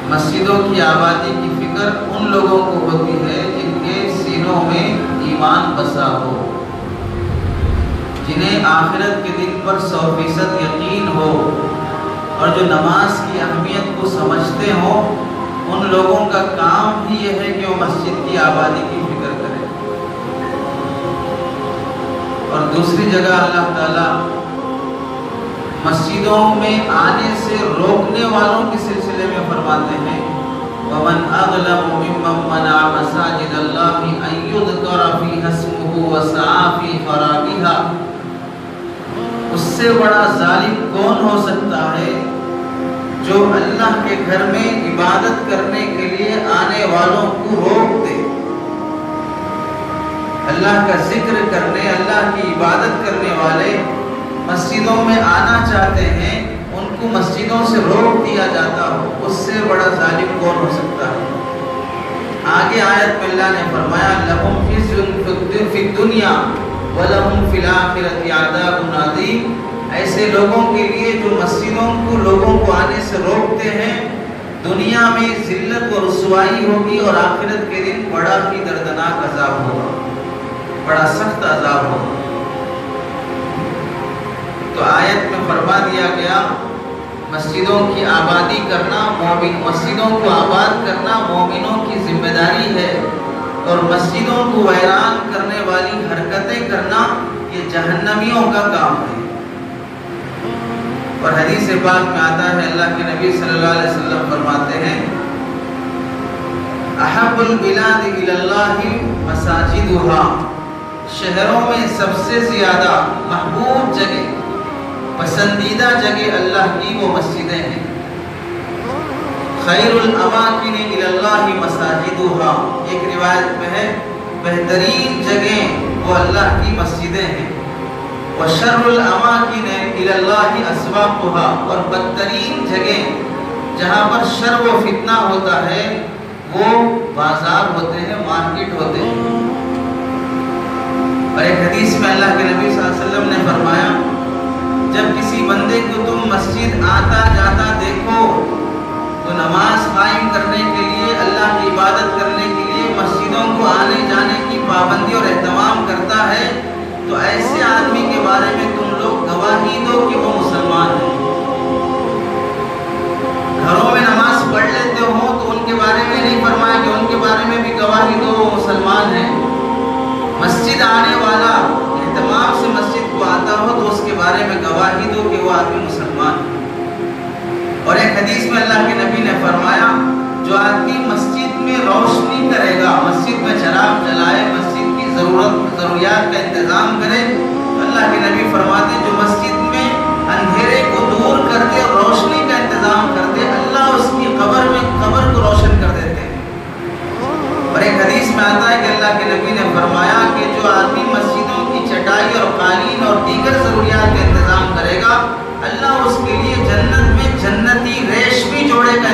مسجدوں کی آبادی کی فکر ان لوگوں کو ہوتی ہے جن کے سینوں میں ایمان بسا ہو، جنہیں آخرت کے دن پر 100% یقین ہو، اور جو نماز کی اہمیت کو سمجھتے ہوں۔ ان لوگوں کا کام ہی یہ ہے کہ وہ مسجد کی آبادی کی فکر کریں۔ اور دوسری جگہ اللہ تعالیٰ مسجدوں میں آنے سے روکنے والوں کے سلسلے میں فرماتے ہیں وَمَنْ أَظْلَمُ مِمَّن مَّنَعَ مَسَاجِدَ اللَّهِ أَن يُذْكَرَ فِيهَا اسْمُهُ وَسَعَىٰ فِي خَرَابِهَا۔ اس سے بڑا ظالم کون ہو سکتا ہے جو اللہ کے گھر میں عبادت کرنے کے لیے آنے والوں کو روک دے۔ اللہ کا ذکر کرنے، اللہ کی عبادت کرنے والے مسجدوں میں آنا چاہتے ہیں، ان کو مسجدوں سے روک دیا جاتا ہو، اس سے بڑا ظالم کون ہو سکتا ہے؟ آگے آیت میں اللہ نے فرمایا لَهُمْ خِزْيٌ فِي الدُّنْيَا وَلَهُمْ فِي الْآخِرَةِ عَذَابٌ عَظِيمٌ۔ ایسے لوگوں کے لیے جو مسجدوں کو لوگوں کو آنے سے روکتے ہیں، دنیا میں ذلت و رسوائی ہوگی، اور آخرت کے دن بڑا ہی دردناک عذاب ہوگا، بڑا سخت عذاب ہوگا۔ تو آیت میں فرما دیا گیا مسجدوں کی آبادی کرنا، مسجدوں کو آباد کرنا مومنوں کی ذمہ داری ہے، اور مسجدوں کو ویران کرنے والی حرکتیں کرنا یہ جہنمیوں کا کام ہے۔ اور حدیث پاک میں آتا ہے، اللہ کے نبی صلی اللہ علیہ وسلم فرماتے ہیں احب البلاد الی اللہ مساجدها، شہروں میں سب سے زیادہ محبوب جگہ، پسندیدہ جگہ اللہ کی وہ مسجدیں ہیں۔ خیر الاماکن الی اللہ مساجدها، ایک روایت میں ہے بہترین جگہ وہ اللہ کی مسجدیں ہیں۔ وشر الاماکن الی اللہ اسواقها، اور بدترین جگہ جہاں پر شر و فتنہ ہوتا ہے وہ بازار ہوتے ہیں، مارکیٹ ہوتے ہیں۔ اور ایک حدیث میں اللہ کے نبی صلی اللہ علیہ وسلم نے فرمایا جب کسی بندے کو تم مسجد آتا جاتا دیکھو تو نماز قائم کرنے کے لیے، اللہ کی عبادت کرنے کے لیے مسجدوں کو آنے جانے کی پابندی اور اہتمام کرتا ہے، تو ایسے آدمی کے بارے میں تم لوگ گواہی دو کہ وہ مسلمان ہے۔ گھروں میں نماز پڑھ لیتے ہو تو ان کے بارے میں نہیں فرمایا کہ ان کے بارے میں بھی گواہی دو وہ مسلمان ہیں۔ مسجد آنے والا اہتمام سے مسجد کو آتا ہو تو اس کے بارے میں گواہی دو کہ وہ آدمی مسلمان ہے۔ اور ایک حدیث میں اللہ کے نبی نے فرمایا جو آدمی مسجد میں روشنی کرے گا، مسجد میں چراغ جلائے، مسجد کی ضروریات کا انتظام کرے، تو اللہ کے نبی فرماتے ہیں جو مسجد میں اندھیرے کو دور کر دے اور روشنی کا انتظام کر دے، اللہ اس کی قبر کو روشن کر دیتے ہیں۔ اور ایک حدیث میں آتا ہے کہ اللہ کے نبی نے فرمایا کہ جو آدمی مسجدوں کی چٹائی اور قالین اور دیگر ضروریات کا انتظام کرے گا، اللہ اس کے لیے جنت میں جنتی ریشمی جوڑے کا